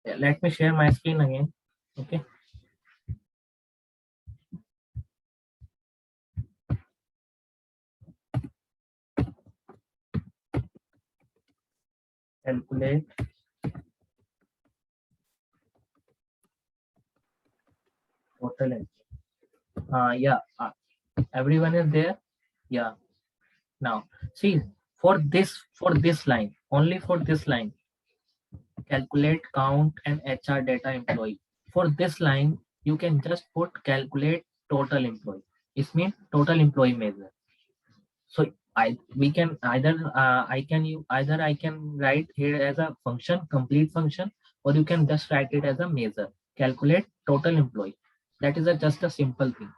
Let me share my screen again. Okay. Calculate total entry. Yeah. Everyone is there. Yeah. Now see, for this line, only for this line, calculate count and HR data employee. For this line, you can just put calculate total employee. It means total employee measure. So we can either I can write here as a function, complete function, or you can just write it as a measure. Calculate total employee. That is just a simple thing.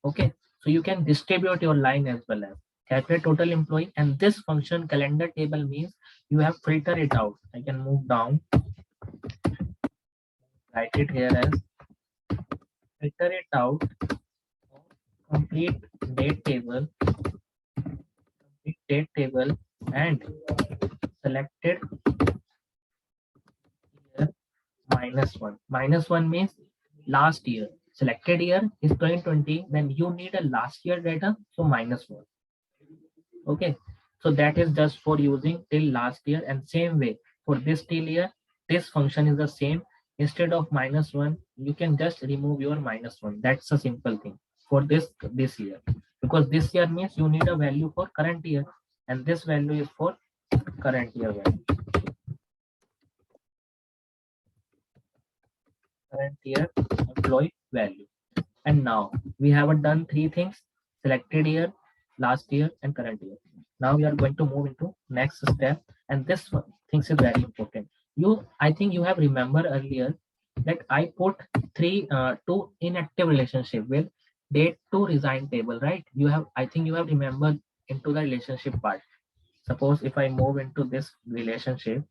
Okay, so you can distribute your line as well as calculate total employee, and this function calendar table means you have filter it out. I can move down, write it here as filter it out, complete date table, and selected year -1. -1 means last year. Selected year is 2020, then you need a last year data, so -1. Okay, so that is just for using till last year, and same way for this till year, this function is the same. Instead of -1, you can just remove your -1. That's a simple thing for this year, because this year means you need a value for current year, and this value is for current year value, current year employee value. And now we have done three things: selected year, last year, and current year. Now we are going to move into next step, and this one things is very important. I think you have remember earlier that I put two inactive relationship with date to resign table, right? I think you have remembered into the relationship part. Suppose if I move into this relationship,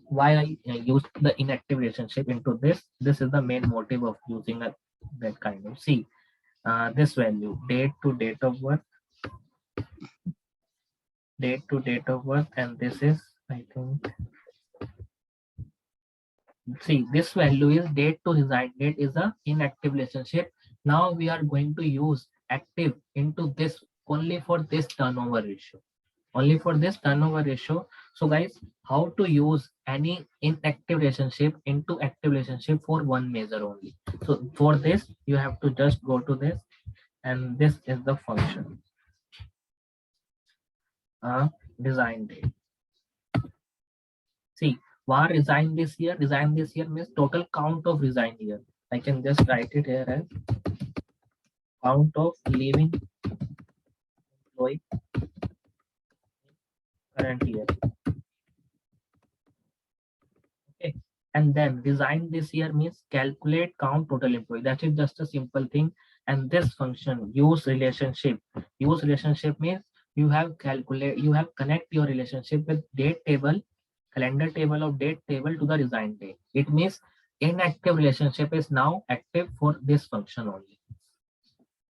why I used the inactive relationship into this. This is the main motive of using that kind of see this value date to date of birth, and this is, I think, see, this value is date to resign date is a inactive relationship. Now we are going to use active into this only for this turnover ratio, only for this turnover ratio. So guys, how to use any inactive relationship into active relationship for one measure only. So for this you have to just go to this, and this is the function design date. See, var resign this year. Resign this year means total count of resign year. I can just write it here as count of leaving employee current year. Okay. And then resign this year means calculate count total employee. That is just a simple thing. And this function use relationship. Use relationship means you have connect your relationship with date table, calendar table of date table to the resign date. It means inactive relationship is now active for this function only.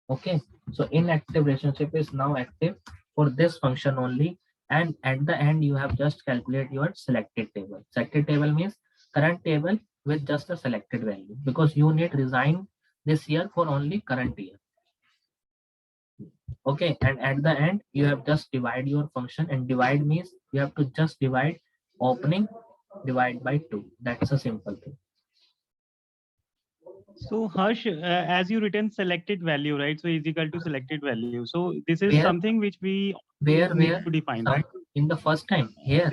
Okay, so inactive relationship is now active for this function only, and at the end you have just calculate your selected table. Selected table means current table with just a selected value, because you need resign this year for only current year. Okay, and at the end you have just divide your function, and divide means you have to just divide opening divide by 2. That's a simple thing. So Harsh, as you written selected value, right? So is equal to selected value. So this is Where? something which we Where need to define, right? in the first time here?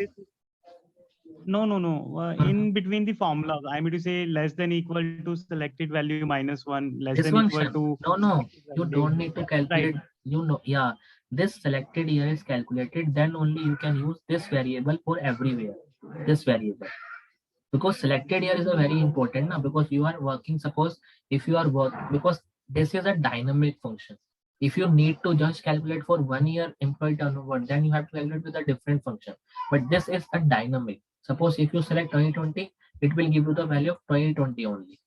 No. In between the formulas, I mean to say less than equal to selected value -1, less This than equal function. to No, you don't need to right. calculate. Yeah, this selected year is calculated, then only you can use this variable for everywhere. This variable, because selected year is a very important now, because you are working. Suppose if you are because this is a dynamic function. If you need to just calculate for 1 year employee turnover, then you have to calculate with a different function. But this is a dynamic. Suppose if you select 2020, it will give you the value of 2020 only.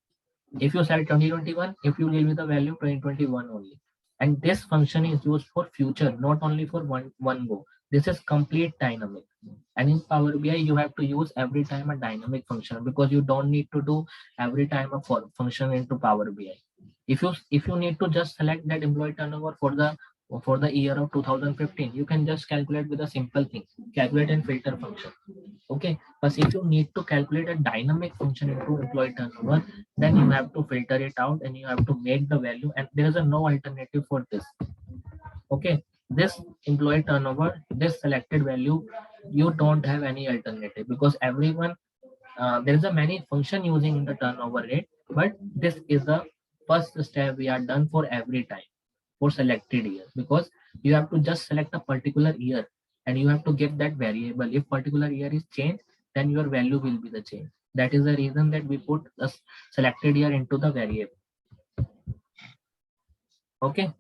If you select 2021, if you give me the value 2021 only. And this function is used for future, not only for one go. This is complete dynamic. And in Power BI, you have to use every time a dynamic function, because you don't need to do every time a function into Power BI. If you need to just select that employee turnover for the year of 2015, you can just calculate with a simple thing, calculate and filter function. Okay, but if you need to calculate a dynamic function into employee turnover, then you have to filter it out and you have to make the value, and there is a no alternative for this. Okay, this employee turnover, this selected value, you don't have any alternative, because everyone, there is a many function using the turnover rate, but this is the first step we are done for every time for selected year, because you have to just select a particular year and you have to get that variable. If particular year is changed, then your value will be the change. That is the reason that we put the selected year into the variable. Okay,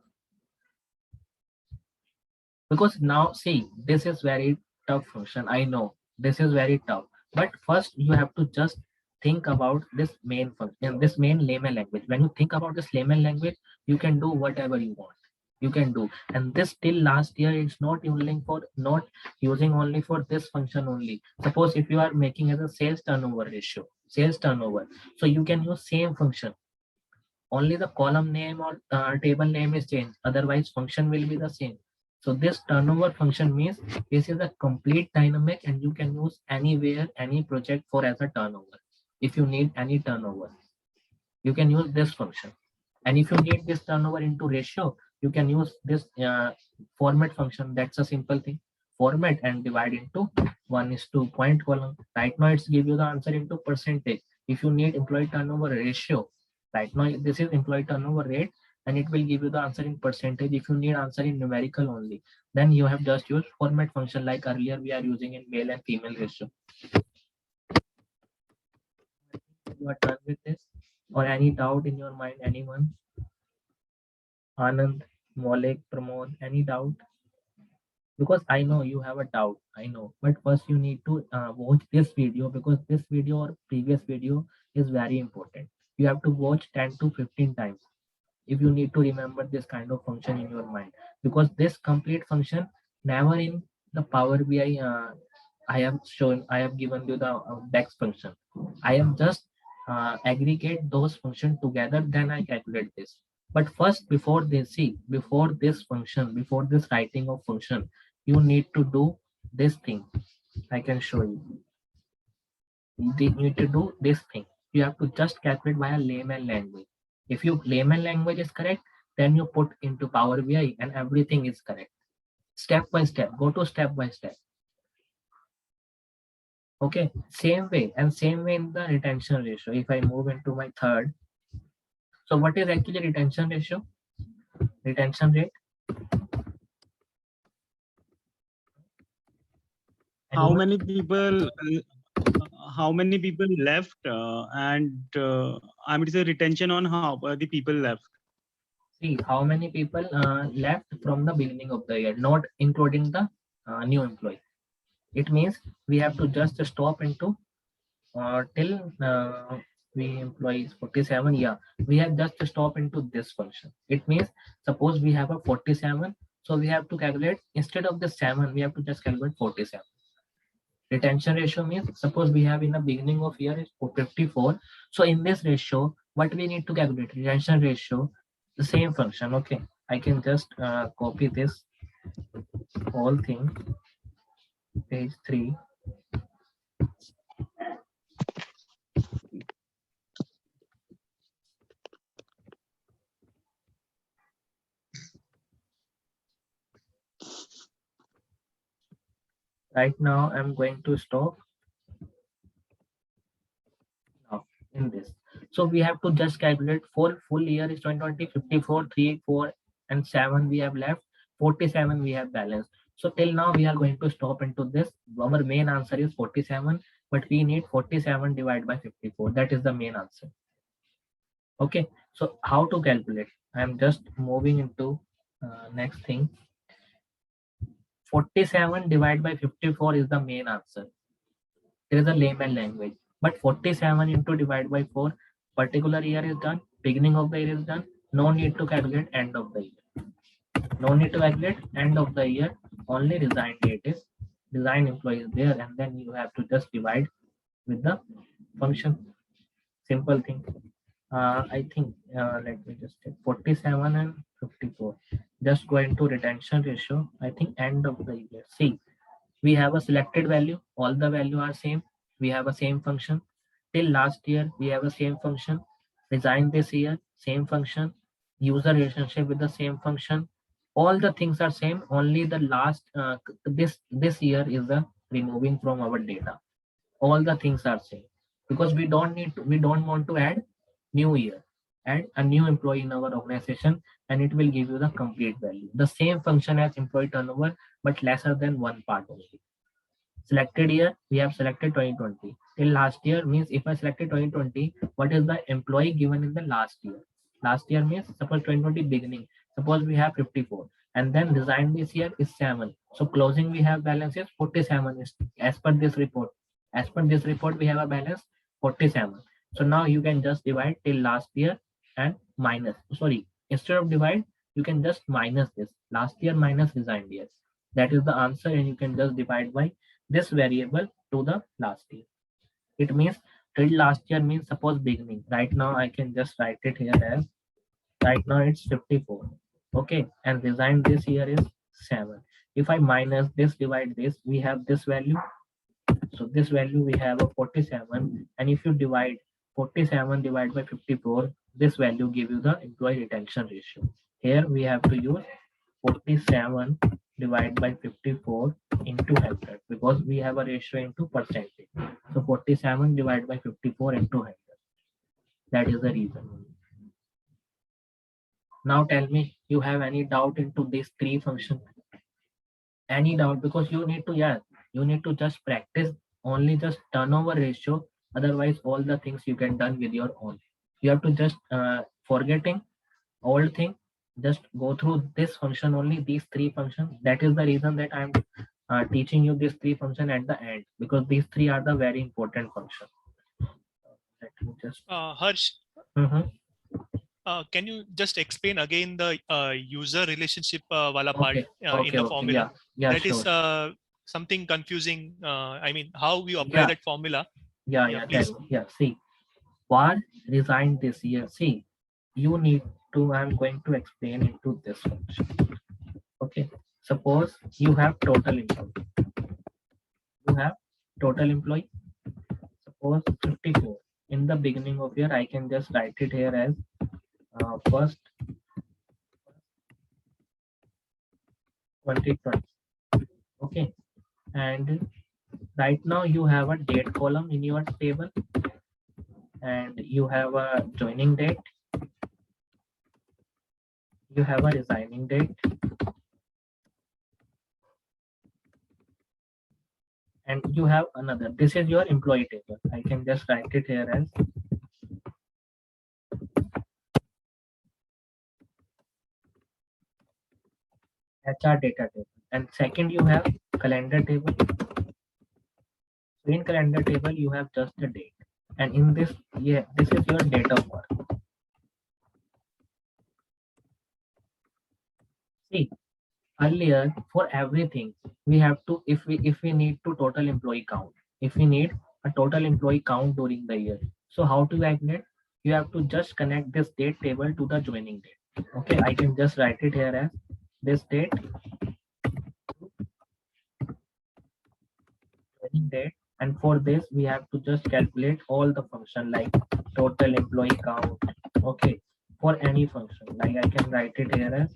because now see, this is very tough function, I know this is very tough, but first you have to just think about this main function, this main layman language. When you think about this layman language, you can do whatever you want, you can do. And this till last year, it's not using only for this function only. Suppose if you are making as a sales turnover ratio, sales turnover, so you can use same function, only the column name or table name is changed, otherwise function will be the same. So this turnover function means this is a complete dynamic, and you can use anywhere, any project for as a turnover. If you need any turnover, you can use this function. And if you need this turnover into ratio, you can use this format function. That's a simple thing, format and divide into 1:2 point column. Right now it's give you the answer into percentage. If you need employee turnover ratio, right now this is employee turnover rate, and it will give you the answer in percentage. If you need answer in numerical only, then you have just used format function like earlier we are using in male and female ratio. You are done with this, or any doubt in your mind, anyone? Anand, Maulik, Pramod, any doubt? Because I know you have a doubt, I know, but first you need to watch this video, because this video or previous video is very important. You have to watch 10 to 15 times if you need to remember this kind of function in your mind, because this complete function never in the Power BI I have given you the DEX function. I am just aggregate those functions together, then I calculate this. But first, before this function, before this writing of function, you need to do this thing. I can show you. You need to do this thing. You have to just calculate via layman language. If your layman language is correct, then you put into Power BI and everything is correct. Step by step, go to step by step. Okay, same way in the retention ratio. If I move into my third, so what is actually retention ratio? Retention rate. How many people left and I mean to say retention on how the people left. See how many people left from the beginning of the year, not including the new employee. It means we have to just stop into till we employees 47. Yeah, we have just to stop into this function. It means suppose we have a 47, so we have to calculate, instead of the 7, we have to just calculate 47. Retention ratio means suppose we have in the beginning of year is 54. So in this ratio, what we need to calculate? Retention ratio, the same function. Okay, I can just copy this whole thing, page 3. Right now, I'm going to stop now in this. So we have to just calculate for full year is 2020, 54, 3, 4, and 7 we have left, 47 we have balance. So till now we are going to stop into this. Our main answer is 47, but we need 47 divided by 54. That is the main answer. Okay, so how to calculate? I am just moving into next thing. 47 divided by 54 is the main answer. There is a layman language, but 47 into divided by 4, particular year is done, beginning of the year is done. No need to calculate end of the year. No need to calculate end of the year. only resigned date is resigned employee is there, and then you have to just divide with the function. Simple thing. I think let me just check 47 and 54. Just go into retention ratio. I think end of the year. See, we have a selected value. All the value are same. We have a same function. Till last year, we have a same function. Resign this year, same function. User relationship with the same function. All the things are same. Only the last this year is the removing from our data. All the things are same because we don't want to add new year, add a new employee in our organization, and it will give you the complete value, the same function as employee turnover but lesser than one part only. Selected year, we have selected 2020 till last year, means if I selected 2020, what is the employee given in the last year? Last year means suppose 2020 beginning, suppose we have 54, and then resign this year is 7, so closing we have balance is 47 is as per this report. As per this report we have a balance 47. So now you can just divide till last year and minus, sorry, instead of divide you can just minus this last year minus resigned year. That is the answer, and you can just divide by this variable to the last year. It means till last year means suppose beginning. Right now I can just write it here as right now it's 54. Okay, and resign this year is 7. If I minus this divide this, we have this value. So this value we have a 47, and if you divide 47 divided by 54, this value give you the employee retention ratio. Here we have to use 47 divided by 54 into 100 because we have a ratio into percentage. So 47 divided by 54 into 100. That is the reason. Now tell me, you have any doubt into these three functions? Any doubt? Because you need to, yeah, you need to just practice only just turnover ratio. Otherwise, all the things you can done with your own. You have to just forgetting old thing, just go through this function only, these three functions. That is the reason that I'm teaching you these three functions at the end, because these three are the very important functions. Let me just Harsh, Mhm. can you just explain again the user relationship wala part Okay, in okay, the okay, formula? yeah, That is sure. something confusing. I mean, how we apply Yeah, that formula? yeah, Yeah, yeah, please. tell me. Yeah, see, what resigned this year? See, you need to, I'm going to explain into this function. Okay, suppose you have total employee. You have total employee. Suppose 54. In the beginning of year, I can just write it here as first 2020. Okay, and right now you have a date column in your table, and you have a joining date, you have a resigning date, and you have another. This is your employee table. I can just write it here as HR data table. And second, you have calendar table. So in calendar table, you have just a date. And in this, yeah, this is your date of birth. See, earlier for everything, we have to, if we need to total employee count, if we need a total employee count during the year. So how to calculate? You have to just connect this date table to the joining date. Okay, I can just write it here as this date, joining date, and for this we have to just calculate all the function like total employee count. Okay, for any function, like I can write it here as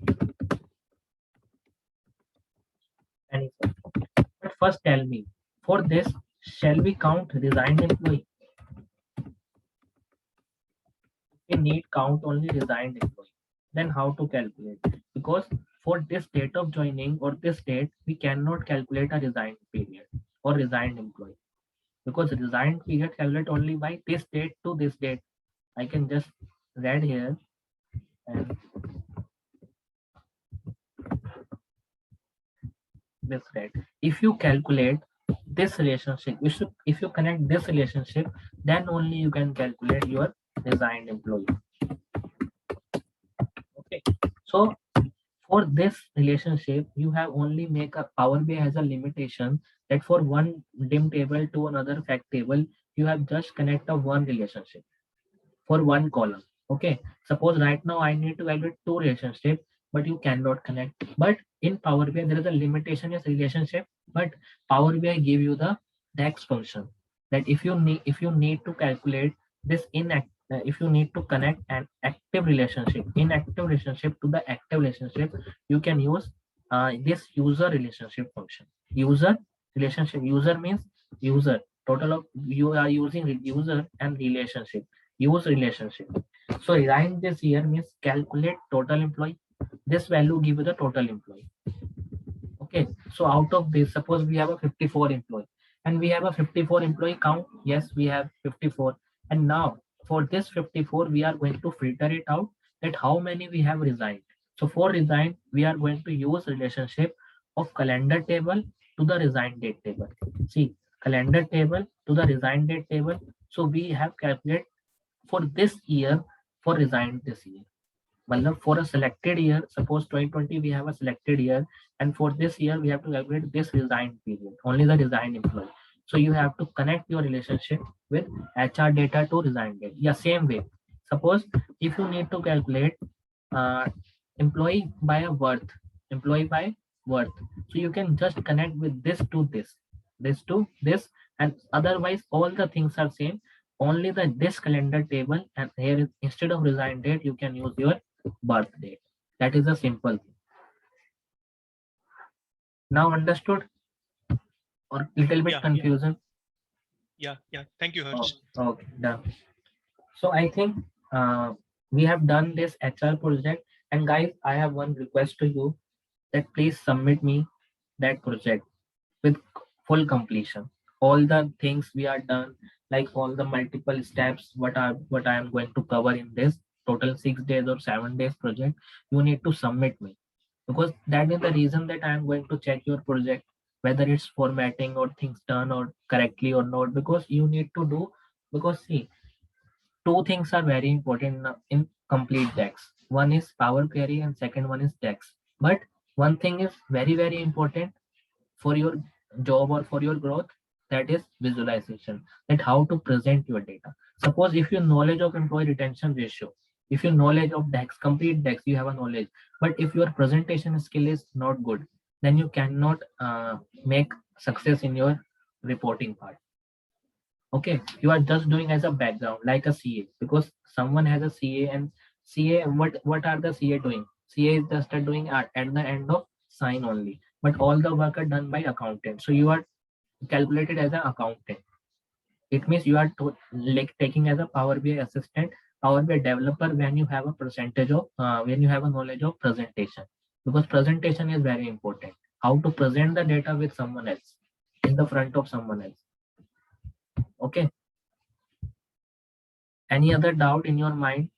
any function. But first tell me, for this, shall we count resigned employee? We need count only resigned employee. Then how to calculate? Because for this date of joining or this date, we cannot calculate a resigned period or resigned employee, because resigned period calculate only by this date to this date. I can just read here and this rate. If you calculate this relationship, if you connect this relationship, then only you can calculate your resigned employee. Okay, so For this relationship, you have only make a Power BI has a limitation that for one dim table to another fact table, you have just connect a one relationship for one column. Okay. Suppose right now I need to evaluate two relationship, but you cannot connect. But in Power BI, there is a limitation is relationship, but Power BI give you the DAX function that if you need to calculate this if you need to connect an active relationship, inactive relationship to the active relationship, you can use this user relationship function. User relationship. User means user. Total of you are using user and relationship use relationship. So resign this year means calculate total employee. This value give you the total employee. Okay. So out of this, suppose we have a 54 employee and we have a 54 employee count. Yes, we have 54. And now for this 54, we are going to filter it out that how many we have resigned. So for resign, we are going to use relationship of calendar table to the resign date table. See, calendar table to the resign date table. So we have calculate for this year for resigned this year. Matlab for a selected year, suppose 2020 we have a selected year, and for this year we have to calculate this resigned period, only the resigned employee. So you have to connect your relationship with HR data to resign date. Yeah, same way. Suppose if you need to calculate uh, employee by a worth, employee by worth, so you can just connect with this to this, and otherwise all the things are same. Only the this calendar table, and here is instead of resign date, you can use your birth date. That is a simple thing. Now understood or little bit Yeah, yeah, confusion? yeah. Thank you, Oh, Harsh. okay, done. So I think we have done this HR project. And guys, I have one request to you that please submit me that project with full completion. All the things we are done, like all the multiple steps, what I am going to cover in this total 6 days or 7 days project, you need to submit me because that is the reason that I am going to check your project whether it's formatting or things done or correctly or not because you need to do because see two things are very important in complete DAX. One is Power Query and second one is DAX. But one thing is very important for your job or for your growth, that is visualization, that how to present your data. Suppose if your knowledge of employee retention ratio, if your knowledge of DAX, complete DAX, you have a knowledge, but if your presentation skill is not good, then you cannot make success in your reporting part. Okay, you are just doing as a background like a CA because someone has a CA and CA, what are the CA doing? CA is just doing at the end of sign only, but all the work are done by accountant. So you are calculated as an accountant. It means you are like taking as a Power BI assistant, Power BI developer when you have a percentage of when you have a knowledge of presentation, because presentation is very important. How to present the data with someone else in the front of someone else. Okay. Any other doubt in your mind?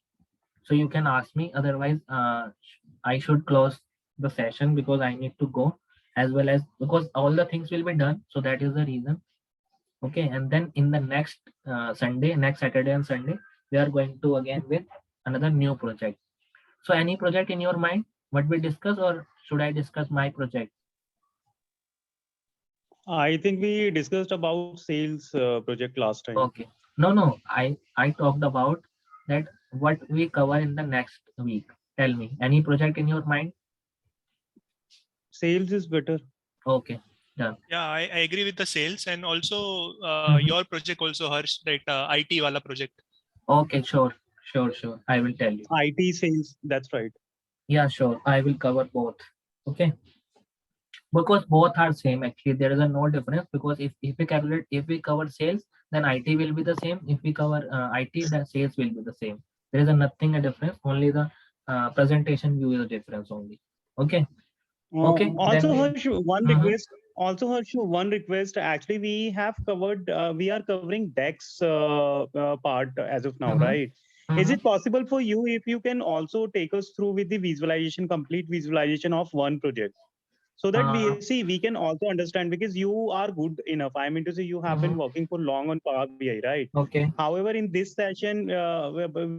So you can ask me. Otherwise, I should close the session because I need to go as well as because all the things will be done. So that is the reason. Okay. And then in the next Sunday, next Saturday and Sunday, we are going to again with another new project. So any project in your mind, what we discuss, or should I discuss my project? I think we discussed about sales project last time. Okay. No. I talked about that what we cover in the next week. Tell me, any project in your mind? Sales is better. Okay, done. Yeah, I agree with the sales and also Mhm. your project also, Harsh, that IT wala project. Okay, sure. I will tell you. IT sales, that's right. Yeah, sure. I will cover both. Okay. Because both are same actually. There is a no difference because if we calculate, if we cover sales, then IT will be the same. If we cover IT, then sales will be the same. There is a nothing a difference. Only the presentation view is a difference only. Okay. Okay. Then Also, we. Harsh, one Mhm. request. Also, Harsh, one request. Actually, we have covered. We are covering DEX part as of now, Mhm. right? Is Mhm. it possible for you if you can also take us through with the visualization, complete visualization of one project, so that we Uh, see we can also understand because you are good enough. I mean to say you have been mhm. working for long on Power BI, right? Okay. However, in this session,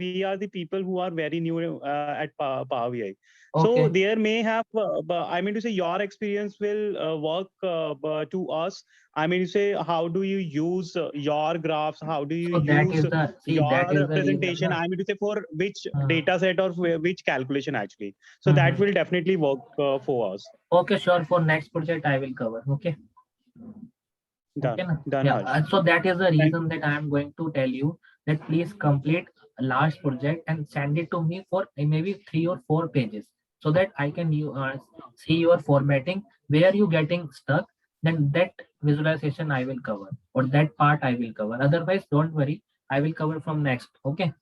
we are the people who are very new at Power BI. So Okay. there may have, I mean to say, your experience will work to us. I mean to say, how do you use your graphs? How do you So that use is the see that your is the reason. presentation? Na? I mean to say, for which Hmm. data set or which calculation actually. So that Mhm. will definitely work for us. Okay, sure. For next project, I will cover. Okay. Okay. Done. Na? Done, Yeah. Harsh. So that is the Thank reason that I am going to tell you that please complete a large project and send it to me for maybe 3 or 4 pages so that I can see your formatting where you getting stuck. Then that visualization I will cover or that part I will cover. Otherwise, don't worry. I will cover from next. Okay.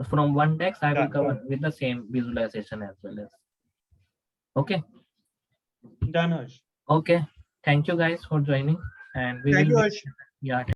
From one text, I will done. cover with the same visualization as well as. Okay. Done, Harsh. Okay. Thank you guys for joining, and we Thank will you, meet. Harsh. Yeah.